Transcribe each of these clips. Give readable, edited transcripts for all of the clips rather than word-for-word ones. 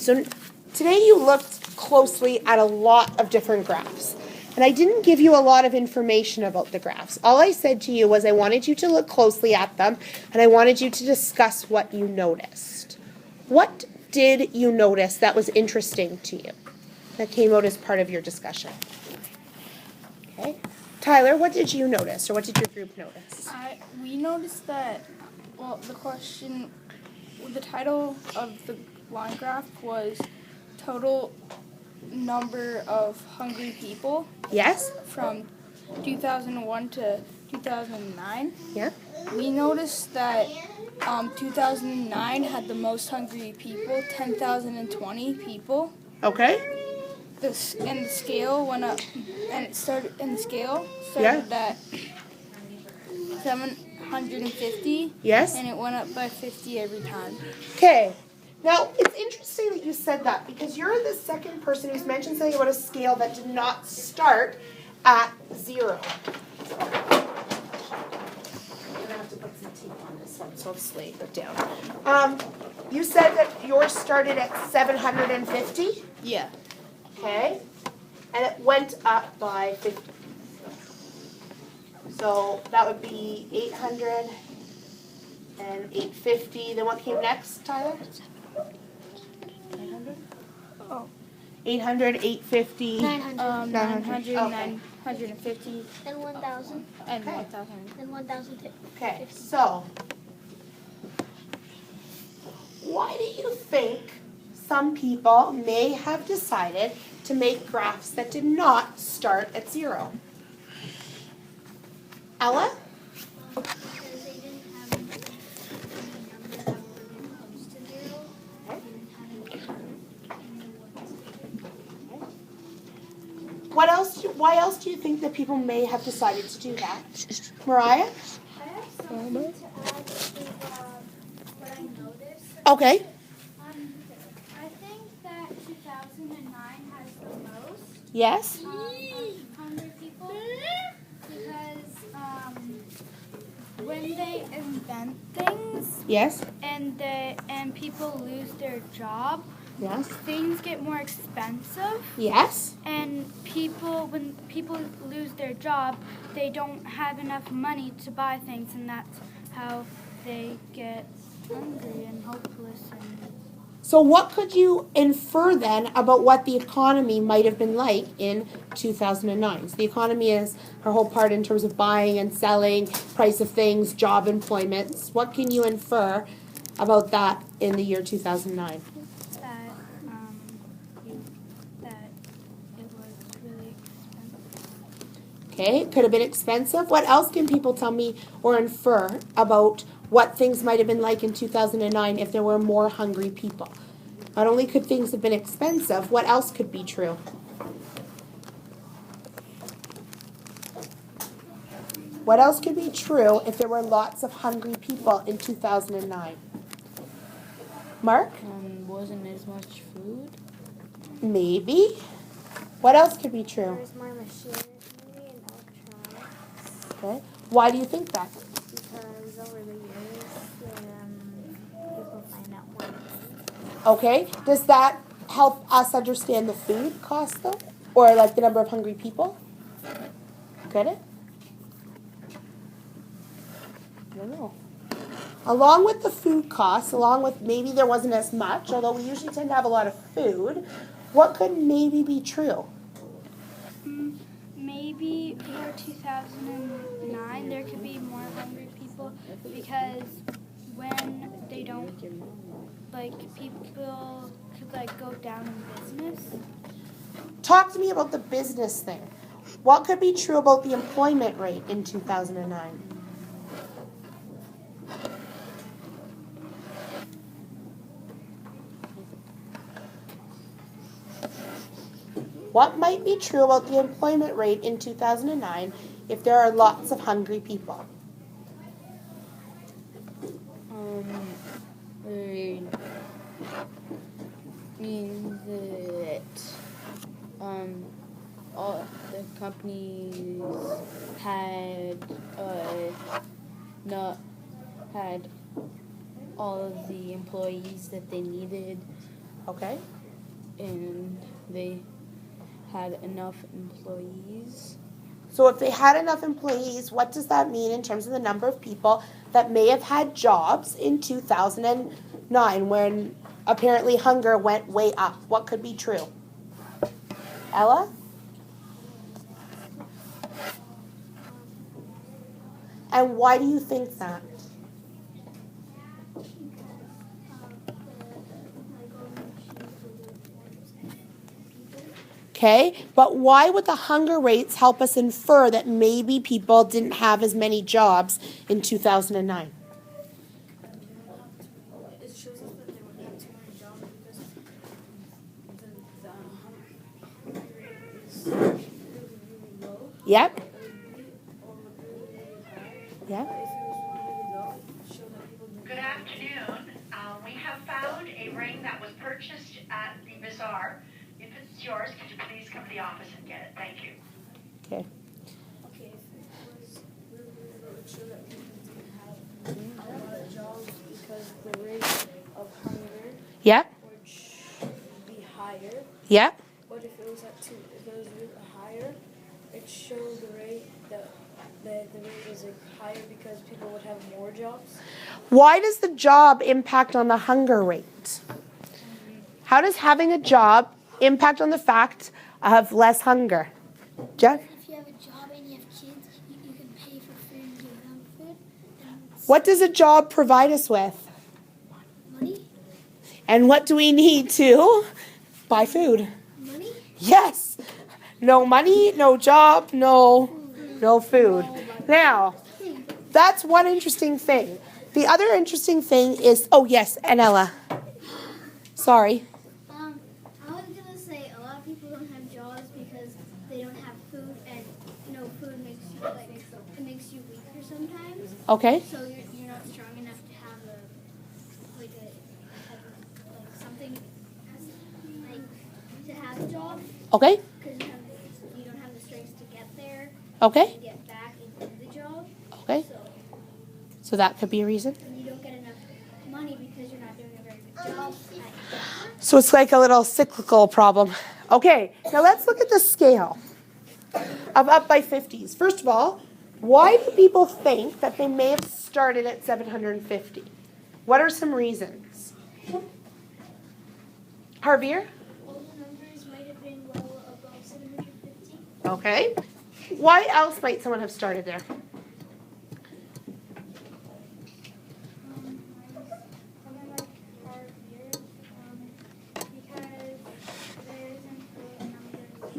So today you looked closely at a lot of different graphs. And I didn't give you a lot of information about the graphs. All I said to you was I wanted you to look closely at them and I wanted you to discuss what you noticed. What did you notice that was interesting to you that came out as part of your discussion? Okay. Tyler, what did you notice or what did your group notice? We noticed that, the title of the line graph was total number of hungry people. Yes? From 2001 to 2009. Yeah? We noticed that 2009 had the most hungry people, 10,020 people. Okay. The scale went up, and it started. And the scale Yeah. started at 750. Yes? And it went up by 50 every time. Okay. Now, it's interesting that you said that because you're the second person who's mentioned something about a scale that did not start at 0. I'm going to have to put some tape on this one so I'll slay it down. You said that yours started at 750? Yeah. Okay. And it went up by 50. So that would be 800 and 850. Then what came next, Tyler? 900? Oh. 800, 850. 900. 900, Okay. 950, And 1,000. and Okay. 1,000. And 1,000. Okay, so why do you think some people may have decided to make graphs that did not start at 0? Ella? Because they didn't have any number that were really close to 0. They didn't have any ones. Why else do you think that people may have decided to do that? Mariah? I have something to add to what I noticed. Okay. I think that 2009 has the most Yes? hungry people because when they invent things Yes? and people lose their job, Yes? things get more expensive. Yes? And when people lose their job, they don't have enough money to buy things, and that's how they get hungry and hopeless. So what could you infer then about what the economy might have been like in 2009? So the economy is our whole part in terms of buying and selling, price of things, job employments. What can you infer about that in the year 2009? That it was really expensive. Okay, it could have been expensive. What else can people tell me or infer about what things might have been like in 2009 if there were more hungry people? Not only could things have been expensive, what else could be true? What else could be true if there were lots of hungry people in 2009? Mark? Wasn't as much food. Maybe. What else could be true? There's more machinery and electronics. Okay. Why do you think that? Because over the years, people find out more things. Okay. Does that help us understand the food cost though? Or like the number of hungry people? Could it? I don't know. Along with the food costs, along with maybe there wasn't as much, although we usually tend to have a lot of food, what could maybe be true? Maybe for 2009 there could be more hungry people because when they don't, people could go down in business. Talk to me about the business thing. What could be true about the employment rate in 2009? What might be true about the employment rate in 2009 if there are lots of hungry people? It means that all the companies had not had all of the employees that they needed. Okay. And they had enough employees. So if they had enough employees, what does that mean in terms of the number of people that may have had jobs in 2009 when apparently hunger went way up? What could be true? Ella? And why do you think that? Okay, but why would the hunger rates help us infer that maybe people didn't have as many jobs in 2009? It shows us that they would have too many jobs because the hunger rate is really, really low. Yep. Or really high. Yeah. If it was really low, it showed that people didn't. Good afternoon. We have found a ring that was purchased at the bazaar. If it's yours, could you please come to the office and get it? Thank you. Okay. Okay, if it was really, really low, it showed that people didn't have a lot of jobs because the rate of hunger Yep. would be higher. Yep. But if it was really higher, it showed the rate that the rate was like higher because people would have more jobs. Why does the job impact on the hunger rate? How does having a job impact on the fact of less hunger? Jeff? If you have a job and you have kids, you can pay for food and give them food. And What does a job provide us with? money? And what do we need to buy food? Money? Yes. No money, no job, no food. Now, that's one interesting thing. The other interesting thing is, oh yes, Anella. Sorry. I was gonna say a lot of people don't have jobs because they don't have food, and food makes you it makes you weaker sometimes. Okay. So you're not strong enough to have something to have a job Okay. because you don't have the strength to get there, Okay. to get back and do the job. Okay. So So that could be a reason. and you don't get enough money because you're not doing a very good job. So it's like a little cyclical problem. Okay, now let's look at the scale of up by 50s. First of all, why do people think that they may have started at 750? What are some reasons? Javier? All the numbers might have been well above 750. Okay. Why else might someone have started there? Something like our years, because there isn't the numbers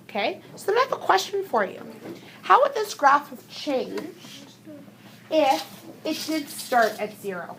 Okay, so then I have a question for you. How would this graph have changed if it did start at 0?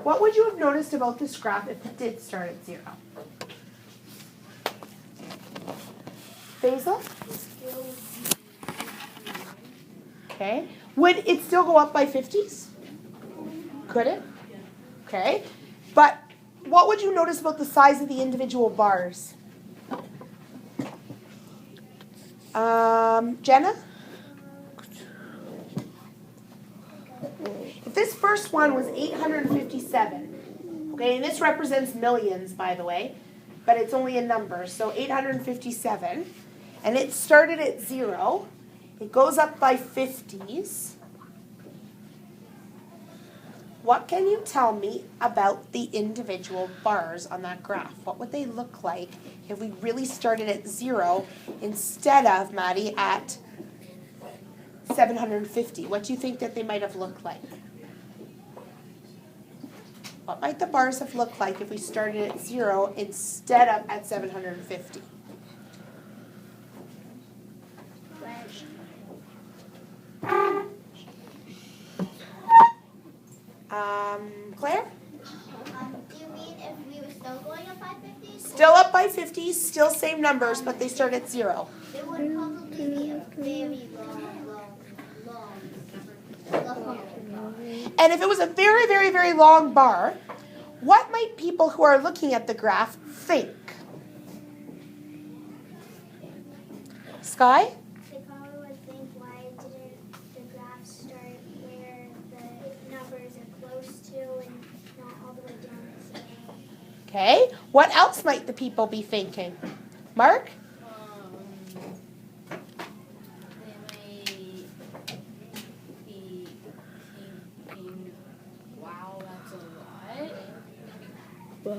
What would you have noticed about this graph if it did start at 0? Basil? Okay. Would it still go up by 50s? Could it? Okay. But what would you notice about the size of the individual bars? Jenna? If this first one was 857, okay, and this represents millions, by the way, but it's only a number, so 857, and it started at 0, it goes up by 50s. What can you tell me about the individual bars on that graph? What would they look like if we really started at 0 instead of, Maddie, at 750? What do you think that they might have looked like? What might the bars have looked like if we started at 0 instead of at 750? Claire? Do you mean if we were still going up by 50? Still up by 50, still same numbers, but they start at 0. It would probably be a very long. And if it was a very, very, very long bar, what might people who are looking at the graph think? Sky? They probably would think, why didn't the graph start where close to and not all the way down the scale. Okay, what else might the people be thinking? Mark? They may be thinking, wow, that's a lot. When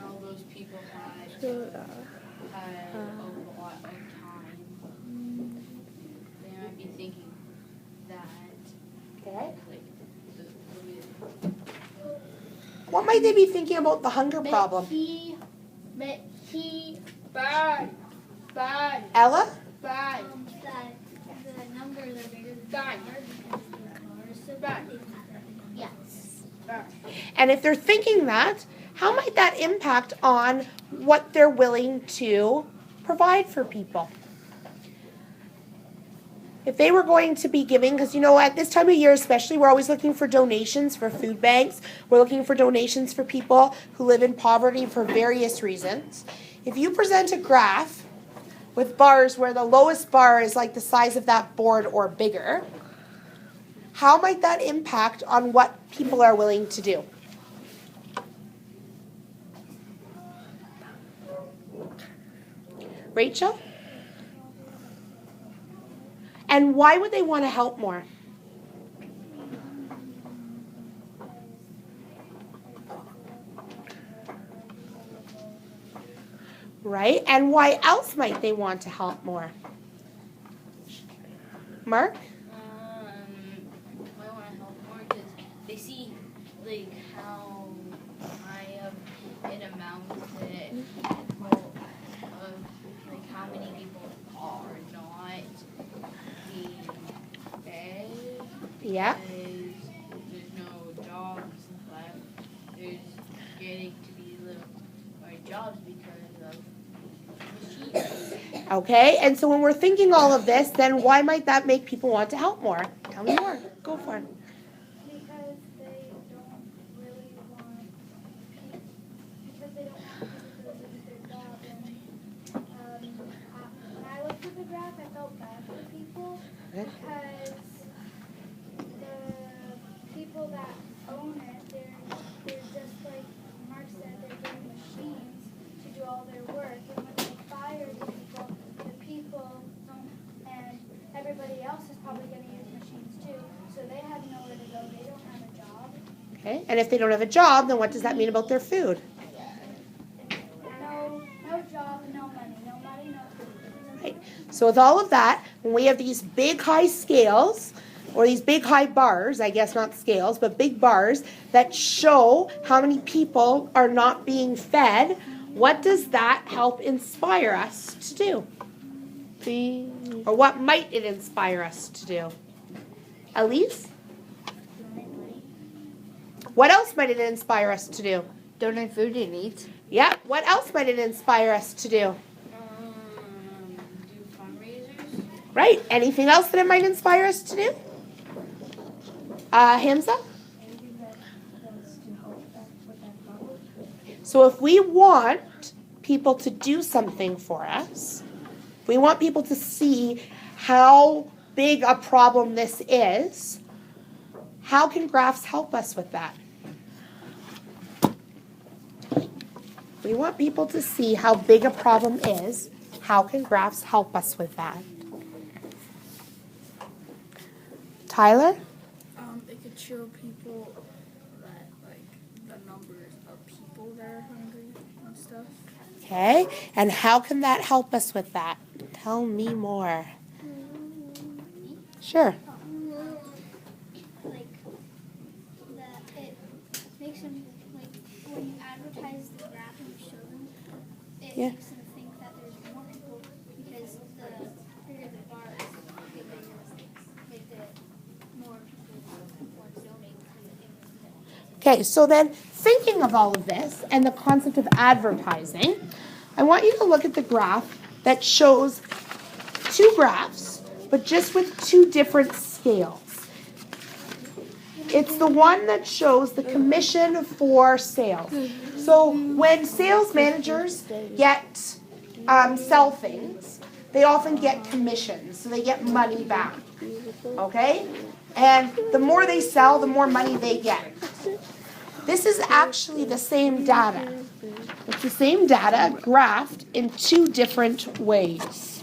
all those people had a lot of time, they might be thinking that, Okay. like, What might they be thinking about the hunger problem? Bad. Ella? Bad. That the numbers are bigger than Bad. so Bad. yes. And if they're thinking that, how might that impact on what they're willing to provide for people? If they were going to be giving, because at this time of year especially, we're always looking for donations for food banks. We're looking for donations for people who live in poverty for various reasons. If you present a graph with bars where the lowest bar is like the size of that board or bigger, how might that impact on what people are willing to do? Rachel? And why would they want to help more? Right? And why else might they want to help more? Mark? I want to help more because they see, like, how high of an amount that like, how many people are not being fed. Yeah. Because there's no jobs left. There's getting to be little more jobs because of machines. Okay, and so when we're thinking all of this, then why might that make people want to help more? Tell me more. Go for it. Because they don't really want people to lose their job. And when I looked at the graph, I felt bad for people because the people that own it, they're just like Mark said, they're getting machines to do all their work. And when they fire the people don't, and everybody else is probably going to use machines too. So they have nowhere to go. They don't have a job. Okay, and if they don't have a job, then what does that mean about their food? No job, no money, no food. Right. So with all of that, when we have these big high scales, or these big high bars, I guess not scales, but big bars that show how many people are not being fed, what does that help inspire us to do? Or what might it inspire us to do? Elise? What else might it inspire us to do? Donate food and eat. Yeah, what else might it inspire us to do? Do fundraisers. Right, anything else that it might inspire us to do? Hamza? So if we want people to do something for us, we want people to see how big a problem this is, how can graphs help us with that? We want people to see how big a problem is, how can graphs help us with that? Tyler? It could show people that, like, the numbers of people that are hungry and stuff. Okay, and how can that help us with that? Tell me more. Sure. Like that, it makes them like when you advertise the graph and you show them, it makes them think that there's more people because the bigger the bar is, the bigger like the more people want to donate to the Okay, so then thinking of all of this and the concept of advertising, I want you to look at the graph that shows two graphs, but just with two different scales. It's the one that shows the commission for sales. So when sales managers sell things, they often get commissions, so they get money back. Okay? And the more they sell, the more money they get. This is actually the same data. It's the same data graphed in two different ways.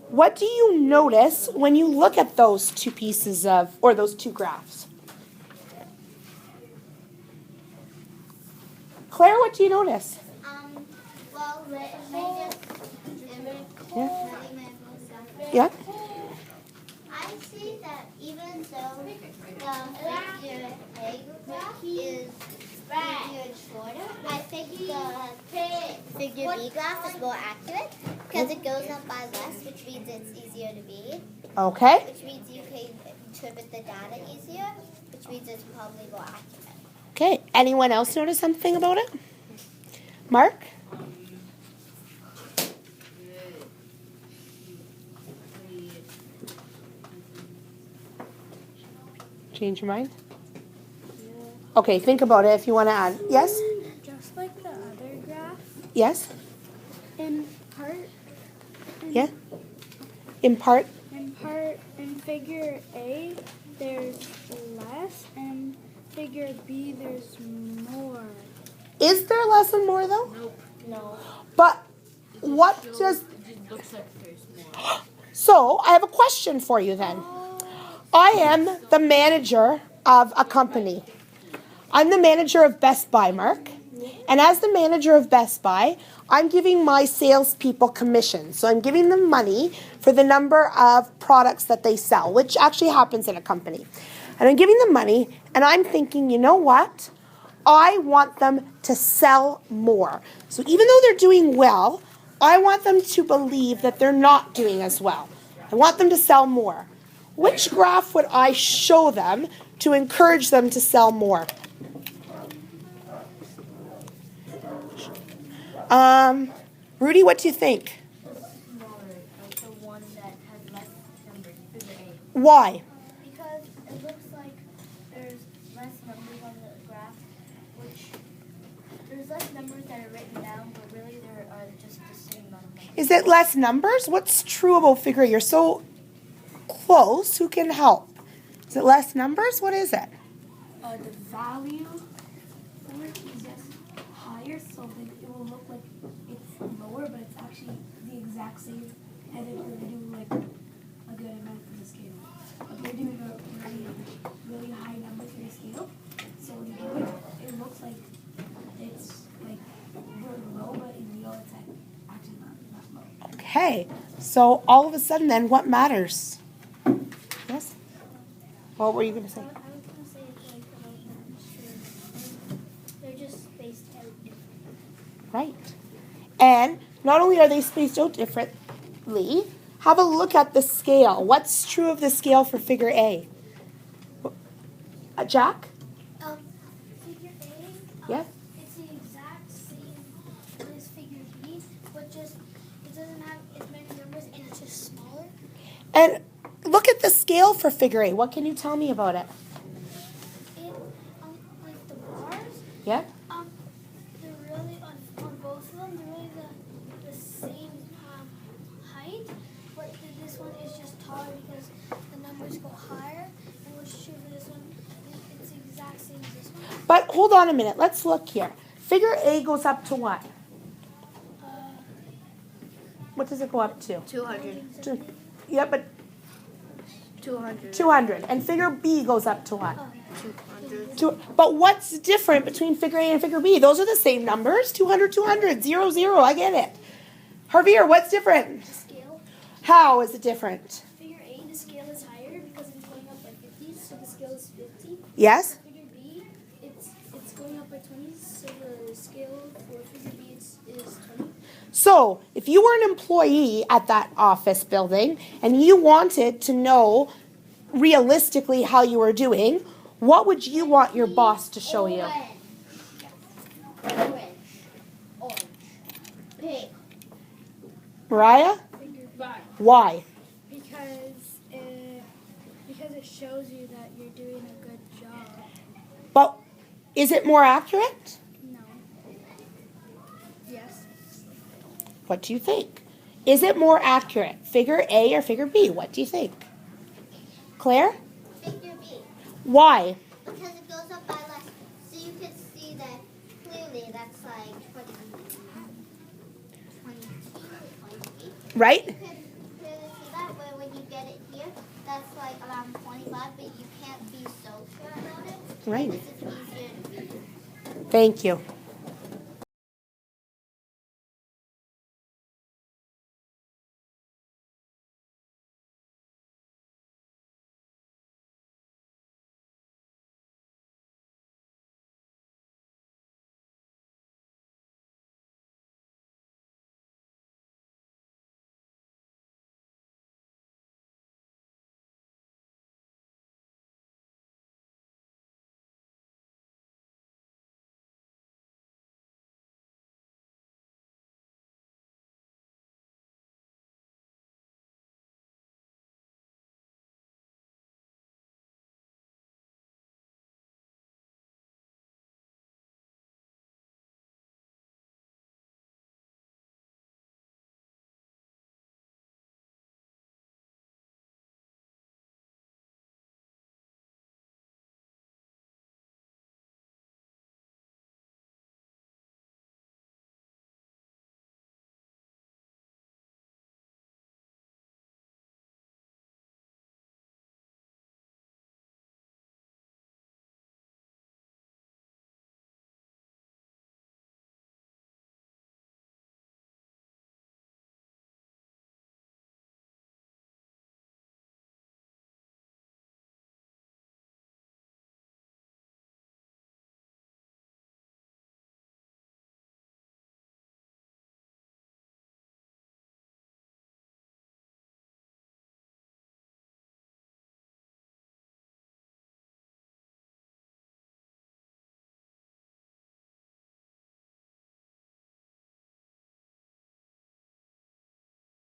What do you notice when you look at those two pieces of, or those two graphs? Claire, what do you notice? Well, Yeah? I see that even though the figure A graph is figured shorter, I think the figure B graph is more accurate because it goes up by less, which means it's easier to read, Okay. which means you can interpret the data easier, which means it's probably more accurate. Okay. Anyone else notice something about it? Mark? Change your mind? Okay, think about it if you want to add. Yes? Just like the other graph, Yes? in part, Yeah? In part? in figure A, there's less, and figure B, there's more. Is there less and more though? No. But what does... It just looks like there's more. So, I have a question for you then. I am the manager of a company. I'm the manager of Best Buy, Mark. And as the manager of Best Buy, I'm giving my salespeople commission. So I'm giving them money for the number of products that they sell, which actually happens in a company. And I'm giving them money, and I'm thinking, you know what? I want them to sell more. So even though they're doing well, I want them to believe that they're not doing as well. I want them to sell more. Which graph would I show them to encourage them to sell more? Rudy, what do you think? Smaller, like the one that has less numbers, figure A. Why? Because it looks like there's less numbers on the graph, which there's less numbers that are written down, but really there are just the same amount of numbers. Is it less numbers? What's true about figure? You're so close. Who can help? Is it less numbers? What is it? The value for it is just higher, so then it will look like it's lower, but it's actually the exact same. And then we're doing like a good amount for the scale. If you're doing a really high number for the scale, so when you do it, it looks like it's like really low, but in real it's like actually not low. Okay. So all of a sudden, then, what matters? Yes. What were you going to say? I was going to say it's like about that. They're just spaced out differently. Right. And not only are they spaced out differently, have a look at the scale. What's true of the scale for figure A? Jack? Figure A, Yeah? it's the exact same as figure B, but just it doesn't have as many numbers and it's just smaller. And look at the scale for figure A. What can you tell me about it? It like the bars, Yeah? they're really on both of them. They're really the same height, but this one is just taller because the numbers go higher. And what's true for this one, it's the exact same as this one. But hold on a minute. Let's look here. Figure A goes up to what? What does it go up to? 200. Yeah, but 200. 200. And figure B goes up to what? 200. But what's different between figure A and figure B? Those are the same numbers. 200, 200, 0, 0. I get it. Javier, what's different? The scale, How is it different? figure A, the scale is higher because it's going up by 50, so the scale is 50. Yes? Figure B, it's going up by 20, so the scale for figure B is 20. So, if you were an employee at that office building and you wanted to know realistically how you were doing, what would you want your boss to show you? Orange. Orange. Pink. Mariah? Figure Why? because it shows you that you're doing a good job. But is it more accurate? No. Yes. What do you think? Is it more accurate, figure A or figure B? What do you think? Claire? Figure B. Why? Because it goes up by less. So you could see that clearly that's like 22, 23. Right? You could clearly see that where when you get it here, that's like around 25, but you can't be so sure about it. Right. This is easier to read. Thank you.